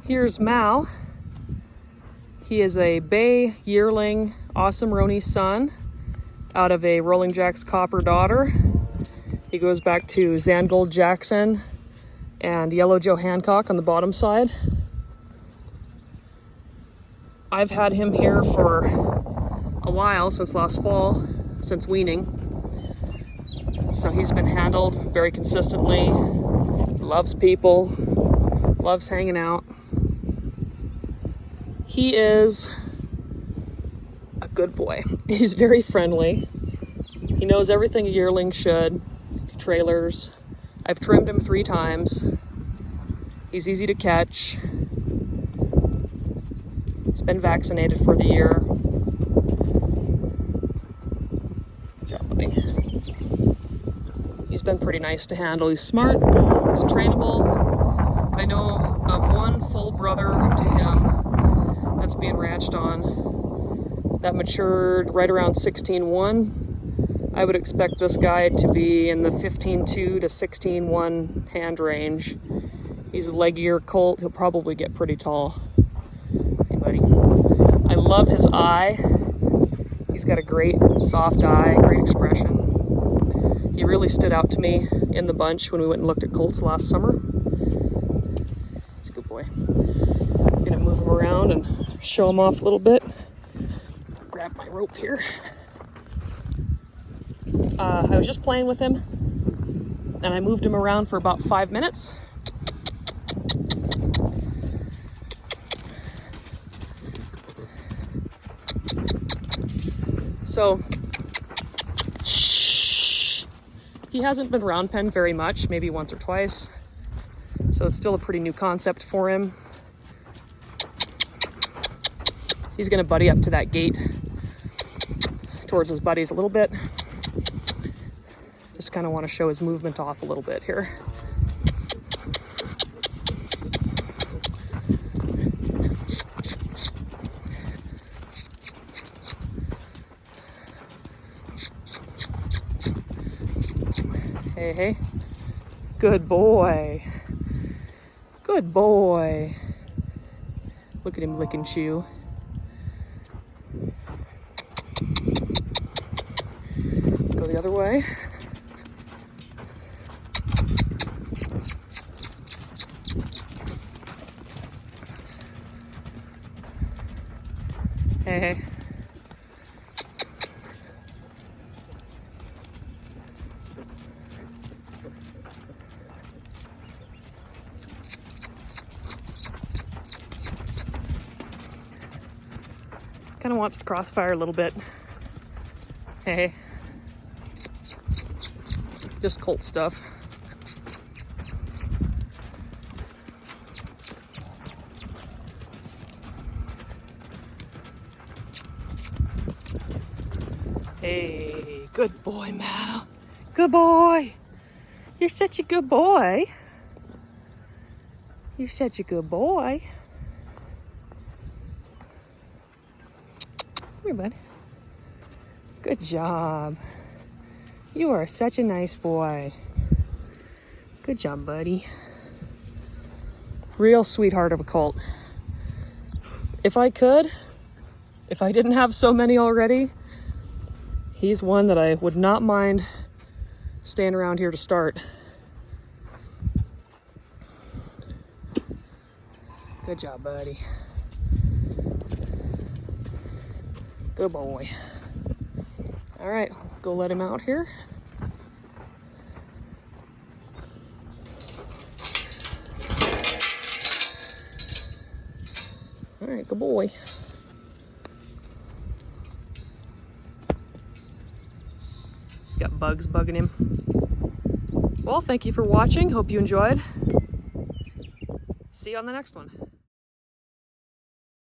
Here's Mal. He is a bay yearling Awesome Roany son out of a Rolling Jax Copper daughter. He goes back to Zangold Jackson and Yellow Joe Hancock on the bottom side. I've had him here for a while, since last fall, since weaning. So he's been handled very consistently, loves people, loves hanging out. He is a good boy. He's very friendly. He knows everything a yearling should. Trailers. I've trimmed him 3 times. He's easy to catch. He's been vaccinated for the year. Good job, buddy. He's been pretty nice to handle. He's smart. He's trainable. I know of one full brother to him that's being ranched on that matured right around 16.1. I would expect this guy to be in the 15.2 to 16.1 hand range. He's a leg-year colt. He'll probably get pretty tall. Hey, buddy. I love his eye. He's got a great soft eye, great expression. He really stood out to me in the bunch when we went and looked at colts last summer. He's a good boy. I'm gonna move him around and show him off a little bit. Grab my rope here. I was just playing with him and I moved him around for about 5 minutes. So he hasn't been round penned very much, maybe once or twice. So it's still a pretty new concept for him. He's gonna buddy up to that gate towards his buddies a little bit. Just kind of want to show his movement off a little bit here. Hey, hey. Good boy. Good boy. Look at him lick and chew. Go the other way. Hey, hey. Kind of wants to crossfire a little bit. Hey. Just colt stuff. Hey, good boy, Mal. Good boy. You're such a good boy. You're such a good boy. Come here, bud. Good job. You are such a nice boy. Good job, buddy. Real sweetheart of a colt. If I could, if I didn't have so many already, he's one that I would not mind staying around here to start. Good job, buddy. Good boy. All right, go let him out here. All right, good boy. He's got bugs bugging him. Well, thank you for watching. Hope you enjoyed. See you on the next one.